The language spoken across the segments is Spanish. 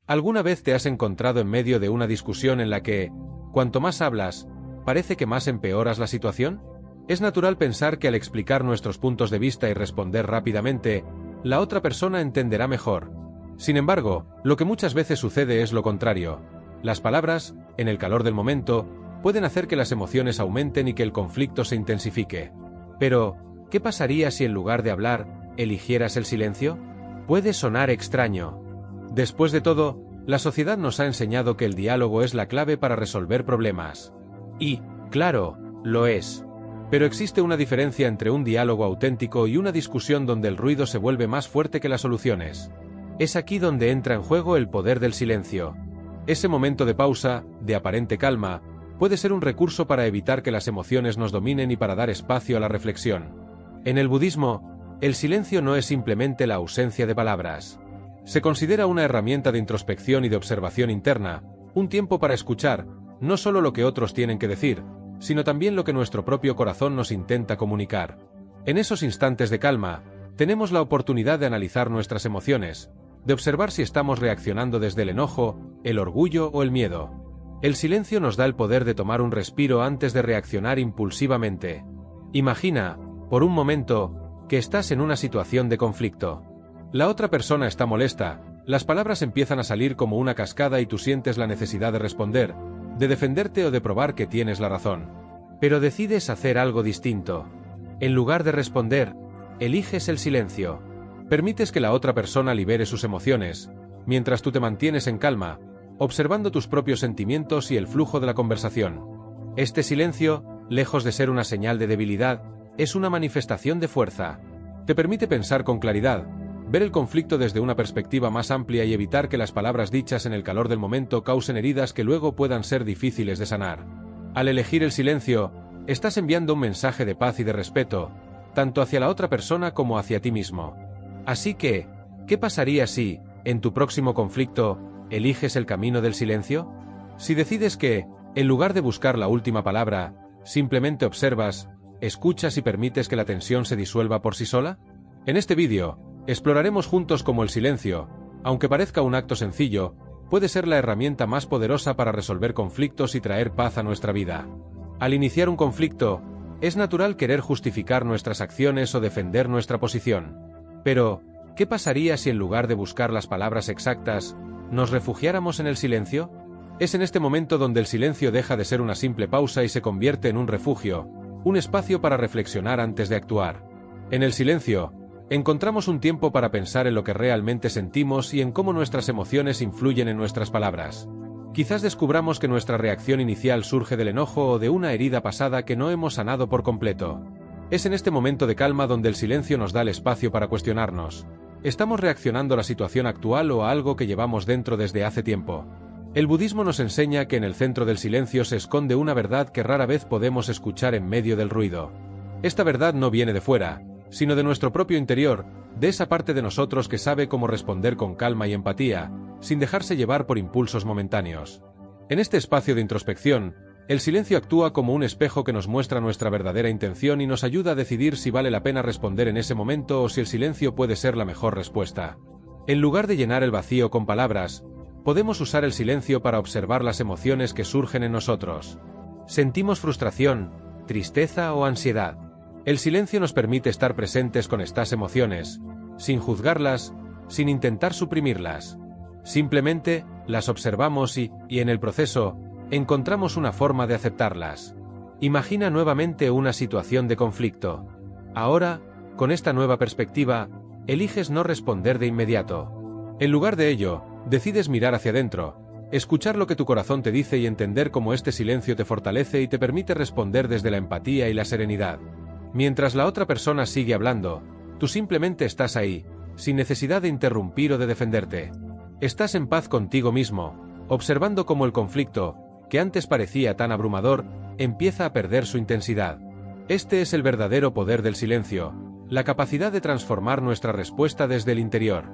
¿Alguna vez te has encontrado en medio de una discusión en la que, cuanto más hablas, parece que más empeoras la situación? Es natural pensar que al explicar nuestros puntos de vista y responder rápidamente, la otra persona entenderá mejor. Sin embargo, lo que muchas veces sucede es lo contrario. Las palabras, en el calor del momento, pueden hacer que las emociones aumenten y que el conflicto se intensifique. Pero, ¿qué pasaría si en lugar de hablar, eligieras el silencio? Puede sonar extraño. Después de todo, la sociedad nos ha enseñado que el diálogo es la clave para resolver problemas. Y, claro, lo es. Pero existe una diferencia entre un diálogo auténtico y una discusión donde el ruido se vuelve más fuerte que las soluciones. Es aquí donde entra en juego el poder del silencio. Ese momento de pausa, de aparente calma, puede ser un recurso para evitar que las emociones nos dominen y para dar espacio a la reflexión. En el budismo, el silencio no es simplemente la ausencia de palabras. Se considera una herramienta de introspección y de observación interna, un tiempo para escuchar, no solo lo que otros tienen que decir, sino también lo que nuestro propio corazón nos intenta comunicar. En esos instantes de calma, tenemos la oportunidad de analizar nuestras emociones, de observar si estamos reaccionando desde el enojo, el orgullo o el miedo. El silencio nos da el poder de tomar un respiro antes de reaccionar impulsivamente. Imagina, por un momento, que estás en una situación de conflicto. La otra persona está molesta, las palabras empiezan a salir como una cascada y tú sientes la necesidad de responder, de defenderte o de probar que tienes la razón. Pero decides hacer algo distinto. En lugar de responder, eliges el silencio. Permites que la otra persona libere sus emociones, mientras tú te mantienes en calma, observando tus propios sentimientos y el flujo de la conversación. Este silencio, lejos de ser una señal de debilidad, es una manifestación de fuerza. Te permite pensar con claridad, ver el conflicto desde una perspectiva más amplia y evitar que las palabras dichas en el calor del momento causen heridas que luego puedan ser difíciles de sanar. Al elegir el silencio, estás enviando un mensaje de paz y de respeto, tanto hacia la otra persona como hacia ti mismo. Así que, ¿qué pasaría si, en tu próximo conflicto, eliges el camino del silencio? Si decides que, en lugar de buscar la última palabra, simplemente observas, escuchas y permites que la tensión se disuelva por sí sola? En este vídeo, exploraremos juntos cómo el silencio, aunque parezca un acto sencillo, puede ser la herramienta más poderosa para resolver conflictos y traer paz a nuestra vida. Al iniciar un conflicto, es natural querer justificar nuestras acciones o defender nuestra posición. Pero, ¿qué pasaría si en lugar de buscar las palabras exactas, nos refugiáramos en el silencio? Es en este momento donde el silencio deja de ser una simple pausa y se convierte en un refugio, un espacio para reflexionar antes de actuar. En el silencio, encontramos un tiempo para pensar en lo que realmente sentimos y en cómo nuestras emociones influyen en nuestras palabras. Quizás descubramos que nuestra reacción inicial surge del enojo o de una herida pasada que no hemos sanado por completo. Es en este momento de calma donde el silencio nos da el espacio para cuestionarnos. ¿Estamos reaccionando a la situación actual o a algo que llevamos dentro desde hace tiempo? El budismo nos enseña que en el centro del silencio se esconde una verdad que rara vez podemos escuchar en medio del ruido. Esta verdad no viene de fuera, sino de nuestro propio interior, de esa parte de nosotros que sabe cómo responder con calma y empatía, sin dejarse llevar por impulsos momentáneos. En este espacio de introspección, el silencio actúa como un espejo que nos muestra nuestra verdadera intención y nos ayuda a decidir si vale la pena responder en ese momento o si el silencio puede ser la mejor respuesta. En lugar de llenar el vacío con palabras, podemos usar el silencio para observar las emociones que surgen en nosotros. ¿Sentimos frustración, tristeza o ansiedad? El silencio nos permite estar presentes con estas emociones, sin juzgarlas, sin intentar suprimirlas. Simplemente, las observamos y en el proceso, encontramos una forma de aceptarlas. Imagina nuevamente una situación de conflicto. Ahora, con esta nueva perspectiva, eliges no responder de inmediato. En lugar de ello, decides mirar hacia adentro, escuchar lo que tu corazón te dice y entender cómo este silencio te fortalece y te permite responder desde la empatía y la serenidad. Mientras la otra persona sigue hablando, tú simplemente estás ahí, sin necesidad de interrumpir o de defenderte. Estás en paz contigo mismo, observando cómo el conflicto, que antes parecía tan abrumador, empieza a perder su intensidad. Este es el verdadero poder del silencio, la capacidad de transformar nuestra respuesta desde el interior.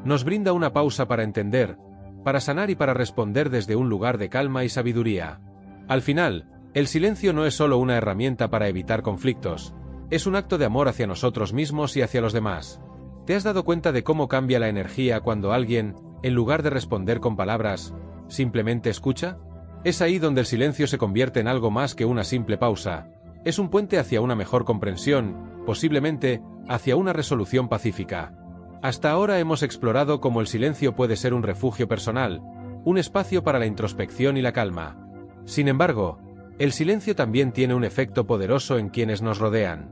Nos brinda una pausa para entender, para sanar y para responder desde un lugar de calma y sabiduría. Al final, el silencio no es solo una herramienta para evitar conflictos, es un acto de amor hacia nosotros mismos y hacia los demás. ¿Te has dado cuenta de cómo cambia la energía cuando alguien, en lugar de responder con palabras, ¿simplemente escucha? Es ahí donde el silencio se convierte en algo más que una simple pausa. Es un puente hacia una mejor comprensión, posiblemente hacia una resolución pacífica. Hasta ahora hemos explorado cómo el silencio puede ser un refugio personal, un espacio para la introspección y la calma. Sin embargo, el silencio también tiene un efecto poderoso en quienes nos rodean.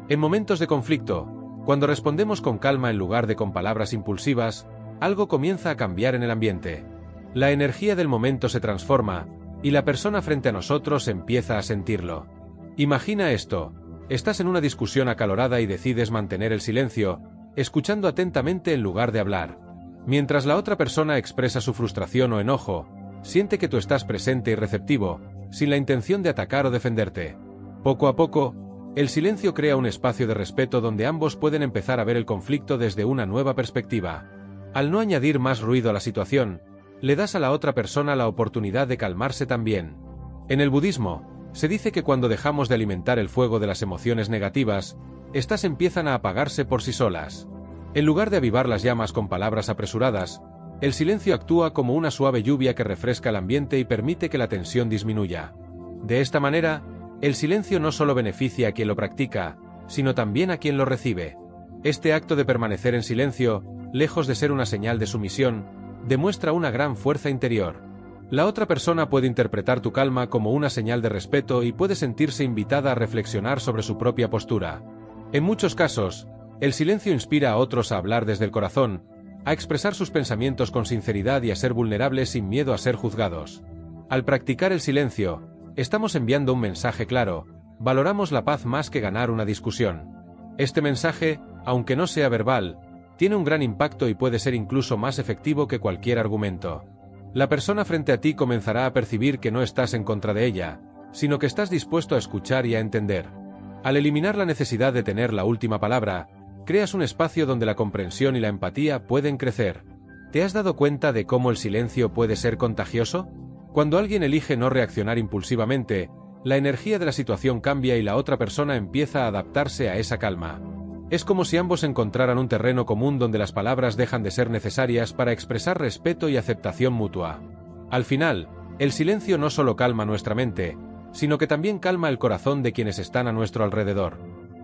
En momentos de conflicto, cuando respondemos con calma en lugar de con palabras impulsivas, algo comienza a cambiar en el ambiente. La energía del momento se transforma, y la persona frente a nosotros empieza a sentirlo. Imagina esto: estás en una discusión acalorada y decides mantener el silencio, escuchando atentamente en lugar de hablar. Mientras la otra persona expresa su frustración o enojo, siente que tú estás presente y receptivo, sin la intención de atacar o defenderte. Poco a poco, el silencio crea un espacio de respeto donde ambos pueden empezar a ver el conflicto desde una nueva perspectiva. Al no añadir más ruido a la situación, le das a la otra persona la oportunidad de calmarse también. En el budismo, se dice que cuando dejamos de alimentar el fuego de las emociones negativas, éstas empiezan a apagarse por sí solas. En lugar de avivar las llamas con palabras apresuradas, el silencio actúa como una suave lluvia que refresca el ambiente y permite que la tensión disminuya. De esta manera, el silencio no solo beneficia a quien lo practica, sino también a quien lo recibe. Este acto de permanecer en silencio, lejos de ser una señal de sumisión, demuestra una gran fuerza interior. La otra persona puede interpretar tu calma como una señal de respeto y puede sentirse invitada a reflexionar sobre su propia postura. En muchos casos, el silencio inspira a otros a hablar desde el corazón, a expresar sus pensamientos con sinceridad y a ser vulnerables sin miedo a ser juzgados. Al practicar el silencio, estamos enviando un mensaje claro: valoramos la paz más que ganar una discusión. Este mensaje, aunque no sea verbal, tiene un gran impacto y puede ser incluso más efectivo que cualquier argumento. La persona frente a ti comenzará a percibir que no estás en contra de ella, sino que estás dispuesto a escuchar y a entender. Al eliminar la necesidad de tener la última palabra, creas un espacio donde la comprensión y la empatía pueden crecer. ¿Te has dado cuenta de cómo el silencio puede ser contagioso? Cuando alguien elige no reaccionar impulsivamente, la energía de la situación cambia y la otra persona empieza a adaptarse a esa calma. Es como si ambos encontraran un terreno común donde las palabras dejan de ser necesarias para expresar respeto y aceptación mutua. Al final, el silencio no solo calma nuestra mente, sino que también calma el corazón de quienes están a nuestro alrededor.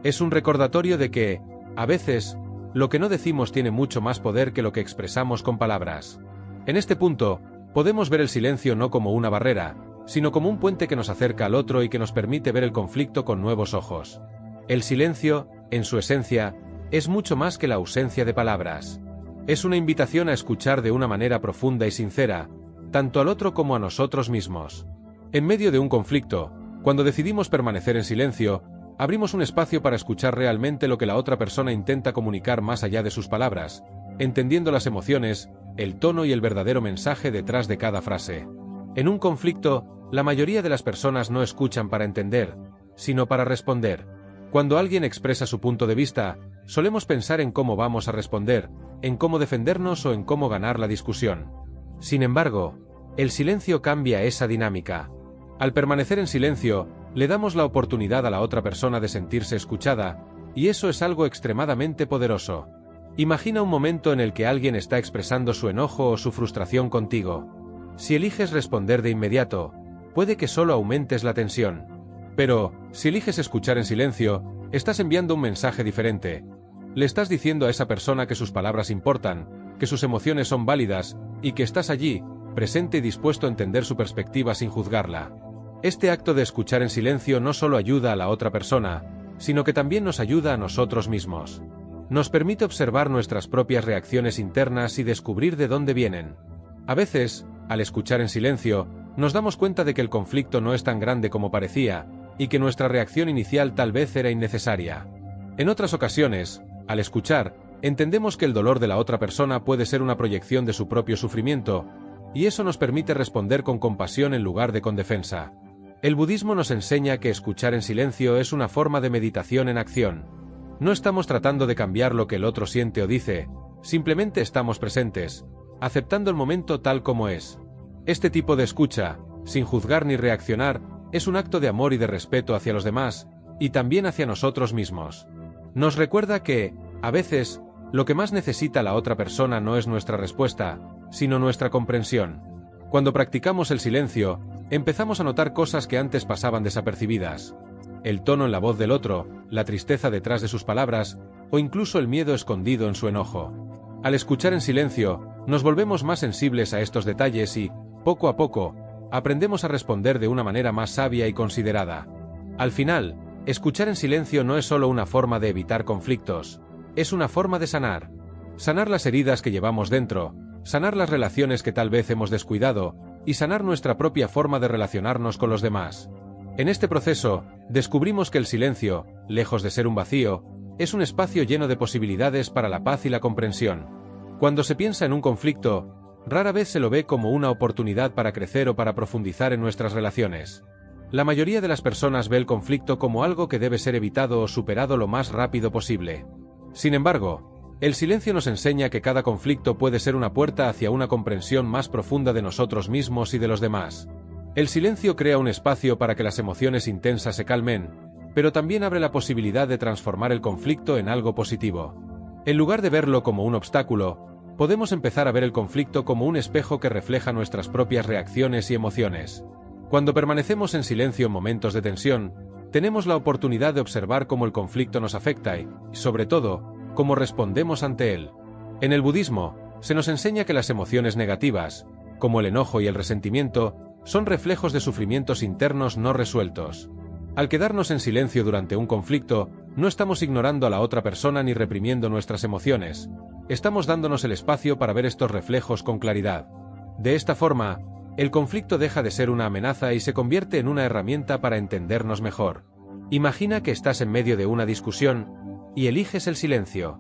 Es un recordatorio de que, a veces, lo que no decimos tiene mucho más poder que lo que expresamos con palabras. En este punto, podemos ver el silencio no como una barrera, sino como un puente que nos acerca al otro y que nos permite ver el conflicto con nuevos ojos. El silencio, en su esencia, es mucho más que la ausencia de palabras. Es una invitación a escuchar de una manera profunda y sincera, tanto al otro como a nosotros mismos. En medio de un conflicto, cuando decidimos permanecer en silencio, abrimos un espacio para escuchar realmente lo que la otra persona intenta comunicar más allá de sus palabras, entendiendo las emociones, el tono y el verdadero mensaje detrás de cada frase. En un conflicto, la mayoría de las personas no escuchan para entender, sino para responder. Cuando alguien expresa su punto de vista, solemos pensar en cómo vamos a responder, en cómo defendernos o en cómo ganar la discusión. Sin embargo, el silencio cambia esa dinámica. Al permanecer en silencio, le damos la oportunidad a la otra persona de sentirse escuchada, y eso es algo extremadamente poderoso. Imagina un momento en el que alguien está expresando su enojo o su frustración contigo. Si eliges responder de inmediato, puede que solo aumentes la tensión. Pero, si eliges escuchar en silencio, estás enviando un mensaje diferente. Le estás diciendo a esa persona que sus palabras importan, que sus emociones son válidas, y que estás allí, presente y dispuesto a entender su perspectiva sin juzgarla. Este acto de escuchar en silencio no solo ayuda a la otra persona, sino que también nos ayuda a nosotros mismos. Nos permite observar nuestras propias reacciones internas y descubrir de dónde vienen. A veces, al escuchar en silencio, nos damos cuenta de que el conflicto no es tan grande como parecía, y que nuestra reacción inicial tal vez era innecesaria. En otras ocasiones, al escuchar, entendemos que el dolor de la otra persona puede ser una proyección de su propio sufrimiento, y eso nos permite responder con compasión en lugar de con defensa. El budismo nos enseña que escuchar en silencio es una forma de meditación en acción. No estamos tratando de cambiar lo que el otro siente o dice, simplemente estamos presentes, aceptando el momento tal como es. Este tipo de escucha, sin juzgar ni reaccionar, es un acto de amor y de respeto hacia los demás, y también hacia nosotros mismos. Nos recuerda que, a veces, lo que más necesita la otra persona no es nuestra respuesta, sino nuestra comprensión. Cuando practicamos el silencio, empezamos a notar cosas que antes pasaban desapercibidas. El tono en la voz del otro, la tristeza detrás de sus palabras, o incluso el miedo escondido en su enojo. Al escuchar en silencio, nos volvemos más sensibles a estos detalles y, poco a poco, aprendemos a responder de una manera más sabia y considerada. Al final, escuchar en silencio no es solo una forma de evitar conflictos, es una forma de sanar. Sanar las heridas que llevamos dentro, sanar las relaciones que tal vez hemos descuidado, y sanar nuestra propia forma de relacionarnos con los demás. En este proceso, descubrimos que el silencio, lejos de ser un vacío, es un espacio lleno de posibilidades para la paz y la comprensión. Cuando se piensa en un conflicto, rara vez se lo ve como una oportunidad para crecer o para profundizar en nuestras relaciones. La mayoría de las personas ve el conflicto como algo que debe ser evitado o superado lo más rápido posible. Sin embargo, el silencio nos enseña que cada conflicto puede ser una puerta hacia una comprensión más profunda de nosotros mismos y de los demás. El silencio crea un espacio para que las emociones intensas se calmen, pero también abre la posibilidad de transformar el conflicto en algo positivo. En lugar de verlo como un obstáculo, podemos empezar a ver el conflicto como un espejo que refleja nuestras propias reacciones y emociones. Cuando permanecemos en silencio en momentos de tensión, tenemos la oportunidad de observar cómo el conflicto nos afecta y, sobre todo, cómo respondemos ante él. En el budismo, se nos enseña que las emociones negativas, como el enojo y el resentimiento, son reflejos de sufrimientos internos no resueltos. Al quedarnos en silencio durante un conflicto, no estamos ignorando a la otra persona ni reprimiendo nuestras emociones. Estamos dándonos el espacio para ver estos reflejos con claridad. De esta forma, el conflicto deja de ser una amenaza y se convierte en una herramienta para entendernos mejor. Imagina que estás en medio de una discusión y eliges el silencio.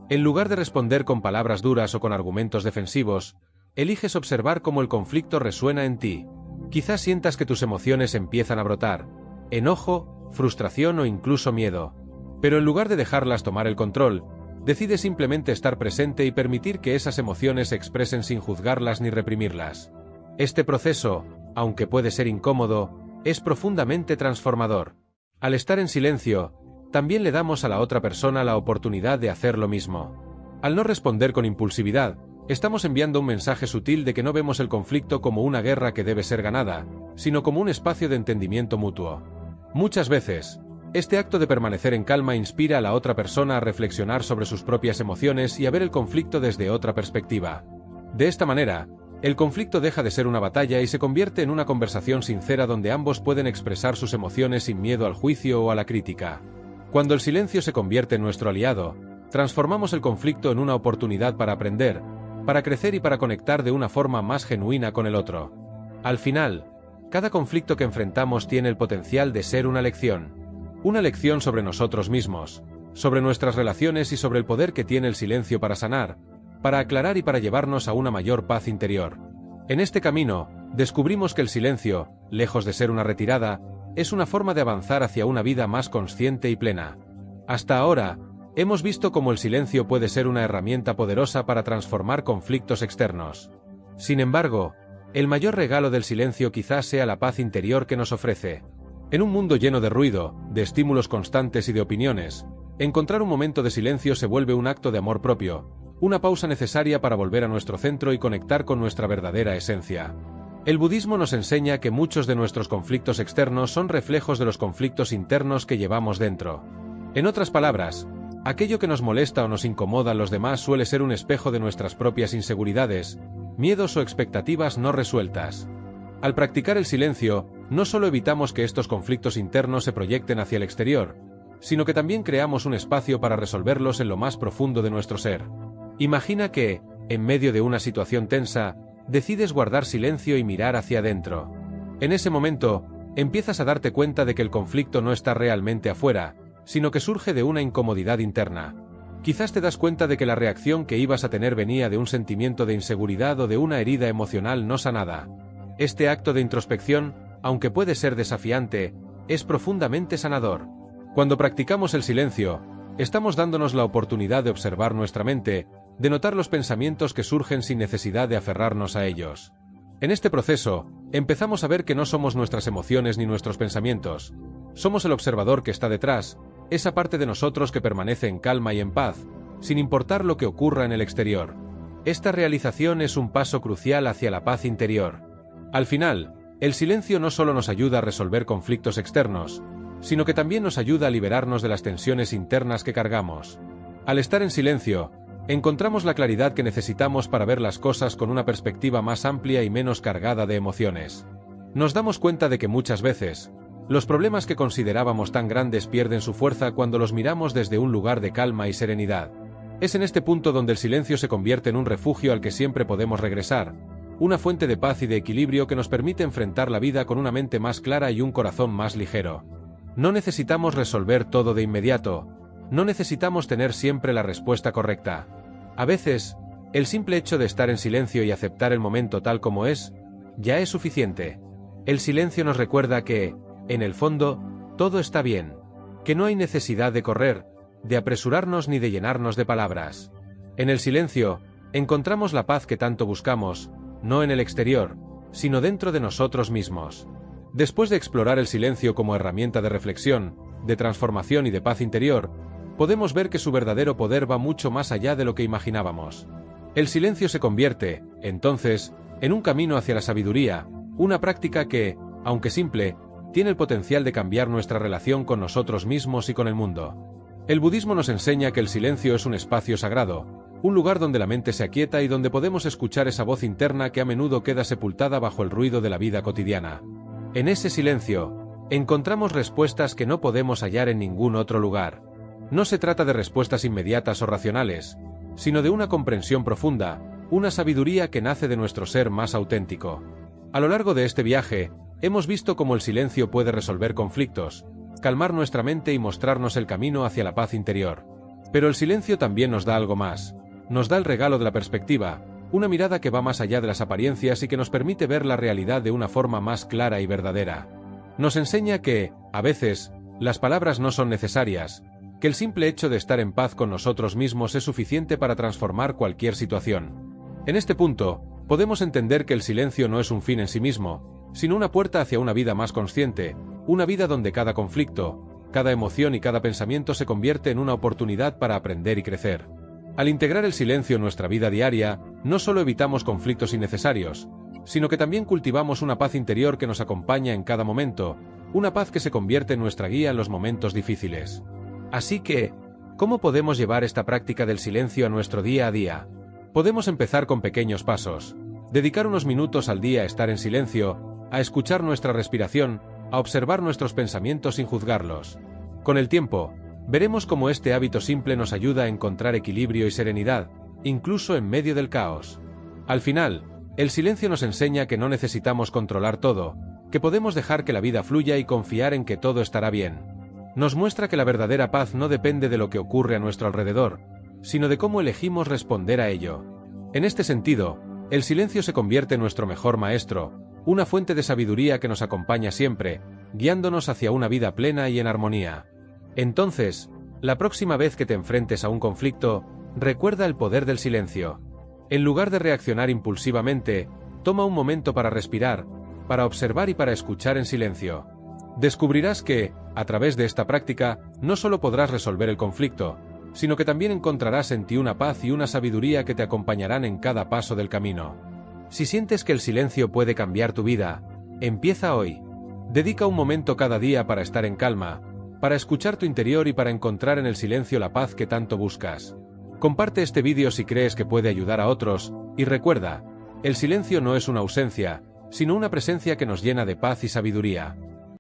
En lugar de responder con palabras duras o con argumentos defensivos, eliges observar cómo el conflicto resuena en ti. Quizás sientas que tus emociones empiezan a brotar: enojo, frustración o incluso miedo. Pero en lugar de dejarlas tomar el control, decides simplemente estar presente y permitir que esas emociones se expresen sin juzgarlas ni reprimirlas. Este proceso, aunque puede ser incómodo, es profundamente transformador. Al estar en silencio, también le damos a la otra persona la oportunidad de hacer lo mismo. Al no responder con impulsividad, estamos enviando un mensaje sutil de que no vemos el conflicto como una guerra que debe ser ganada, sino como un espacio de entendimiento mutuo. Muchas veces, este acto de permanecer en calma inspira a la otra persona a reflexionar sobre sus propias emociones y a ver el conflicto desde otra perspectiva. De esta manera, el conflicto deja de ser una batalla y se convierte en una conversación sincera donde ambos pueden expresar sus emociones sin miedo al juicio o a la crítica. Cuando el silencio se convierte en nuestro aliado, transformamos el conflicto en una oportunidad para aprender, para crecer y para conectar de una forma más genuina con el otro. Al final, cada conflicto que enfrentamos tiene el potencial de ser una lección. Una lección sobre nosotros mismos, sobre nuestras relaciones y sobre el poder que tiene el silencio para sanar, para aclarar y para llevarnos a una mayor paz interior. En este camino, descubrimos que el silencio, lejos de ser una retirada, es una forma de avanzar hacia una vida más consciente y plena. Hasta ahora, hemos visto cómo el silencio puede ser una herramienta poderosa para transformar conflictos externos. Sin embargo, el mayor regalo del silencio quizás sea la paz interior que nos ofrece. En un mundo lleno de ruido, de estímulos constantes y de opiniones, encontrar un momento de silencio se vuelve un acto de amor propio, una pausa necesaria para volver a nuestro centro y conectar con nuestra verdadera esencia. El budismo nos enseña que muchos de nuestros conflictos externos son reflejos de los conflictos internos que llevamos dentro. En otras palabras, aquello que nos molesta o nos incomoda a los demás suele ser un espejo de nuestras propias inseguridades, miedos o expectativas no resueltas. Al practicar el silencio, no solo evitamos que estos conflictos internos se proyecten hacia el exterior, sino que también creamos un espacio para resolverlos en lo más profundo de nuestro ser. Imagina que, en medio de una situación tensa, decides guardar silencio y mirar hacia adentro. En ese momento, empiezas a darte cuenta de que el conflicto no está realmente afuera, sino que surge de una incomodidad interna. Quizás te das cuenta de que la reacción que ibas a tener venía de un sentimiento de inseguridad o de una herida emocional no sanada. Este acto de introspección, aunque puede ser desafiante, es profundamente sanador. Cuando practicamos el silencio, estamos dándonos la oportunidad de observar nuestra mente, de notar los pensamientos que surgen sin necesidad de aferrarnos a ellos. En este proceso, empezamos a ver que no somos nuestras emociones ni nuestros pensamientos. Somos el observador que está detrás, esa parte de nosotros que permanece en calma y en paz, sin importar lo que ocurra en el exterior. Esta realización es un paso crucial hacia la paz interior. Al final, el silencio no solo nos ayuda a resolver conflictos externos, sino que también nos ayuda a liberarnos de las tensiones internas que cargamos. Al estar en silencio, encontramos la claridad que necesitamos para ver las cosas con una perspectiva más amplia y menos cargada de emociones. Nos damos cuenta de que muchas veces, los problemas que considerábamos tan grandes pierden su fuerza cuando los miramos desde un lugar de calma y serenidad. Es en este punto donde el silencio se convierte en un refugio al que siempre podemos regresar, una fuente de paz y de equilibrio que nos permite enfrentar la vida con una mente más clara y un corazón más ligero. No necesitamos resolver todo de inmediato, no necesitamos tener siempre la respuesta correcta. A veces, el simple hecho de estar en silencio y aceptar el momento tal como es, ya es suficiente. El silencio nos recuerda que, en el fondo, todo está bien, que no hay necesidad de correr, de apresurarnos ni de llenarnos de palabras. En el silencio, encontramos la paz que tanto buscamos, no en el exterior, sino dentro de nosotros mismos. Después de explorar el silencio como herramienta de reflexión, de transformación y de paz interior, podemos ver que su verdadero poder va mucho más allá de lo que imaginábamos. El silencio se convierte, entonces, en un camino hacia la sabiduría, una práctica que, aunque simple, tiene el potencial de cambiar nuestra relación con nosotros mismos y con el mundo. El budismo nos enseña que el silencio es un espacio sagrado, un lugar donde la mente se aquieta y donde podemos escuchar esa voz interna que a menudo queda sepultada bajo el ruido de la vida cotidiana. En ese silencio, encontramos respuestas que no podemos hallar en ningún otro lugar. No se trata de respuestas inmediatas o racionales, sino de una comprensión profunda, una sabiduría que nace de nuestro ser más auténtico. A lo largo de este viaje, hemos visto cómo el silencio puede resolver conflictos, calmar nuestra mente y mostrarnos el camino hacia la paz interior. Pero el silencio también nos da algo más. Nos da el regalo de la perspectiva, una mirada que va más allá de las apariencias y que nos permite ver la realidad de una forma más clara y verdadera. Nos enseña que, a veces, las palabras no son necesarias, que el simple hecho de estar en paz con nosotros mismos es suficiente para transformar cualquier situación. En este punto, podemos entender que el silencio no es un fin en sí mismo, sino una puerta hacia una vida más consciente, una vida donde cada conflicto, cada emoción y cada pensamiento se convierte en una oportunidad para aprender y crecer. Al integrar el silencio en nuestra vida diaria, no solo evitamos conflictos innecesarios, sino que también cultivamos una paz interior que nos acompaña en cada momento, una paz que se convierte en nuestra guía en los momentos difíciles. Así que, ¿cómo podemos llevar esta práctica del silencio a nuestro día a día? Podemos empezar con pequeños pasos. Dedicar unos minutos al día a estar en silencio, a escuchar nuestra respiración, a observar nuestros pensamientos sin juzgarlos. Con el tiempo, veremos cómo este hábito simple nos ayuda a encontrar equilibrio y serenidad, incluso en medio del caos. Al final, el silencio nos enseña que no necesitamos controlar todo, que podemos dejar que la vida fluya y confiar en que todo estará bien. Nos muestra que la verdadera paz no depende de lo que ocurre a nuestro alrededor, sino de cómo elegimos responder a ello. En este sentido, el silencio se convierte en nuestro mejor maestro, una fuente de sabiduría que nos acompaña siempre, guiándonos hacia una vida plena y en armonía. Entonces, la próxima vez que te enfrentes a un conflicto, recuerda el poder del silencio. En lugar de reaccionar impulsivamente, toma un momento para respirar, para observar y para escuchar en silencio. Descubrirás que, a través de esta práctica, no solo podrás resolver el conflicto, sino que también encontrarás en ti una paz y una sabiduría que te acompañarán en cada paso del camino. Si sientes que el silencio puede cambiar tu vida, empieza hoy. Dedica un momento cada día para estar en calma, para escuchar tu interior y para encontrar en el silencio la paz que tanto buscas. Comparte este vídeo si crees que puede ayudar a otros, y recuerda, el silencio no es una ausencia, sino una presencia que nos llena de paz y sabiduría.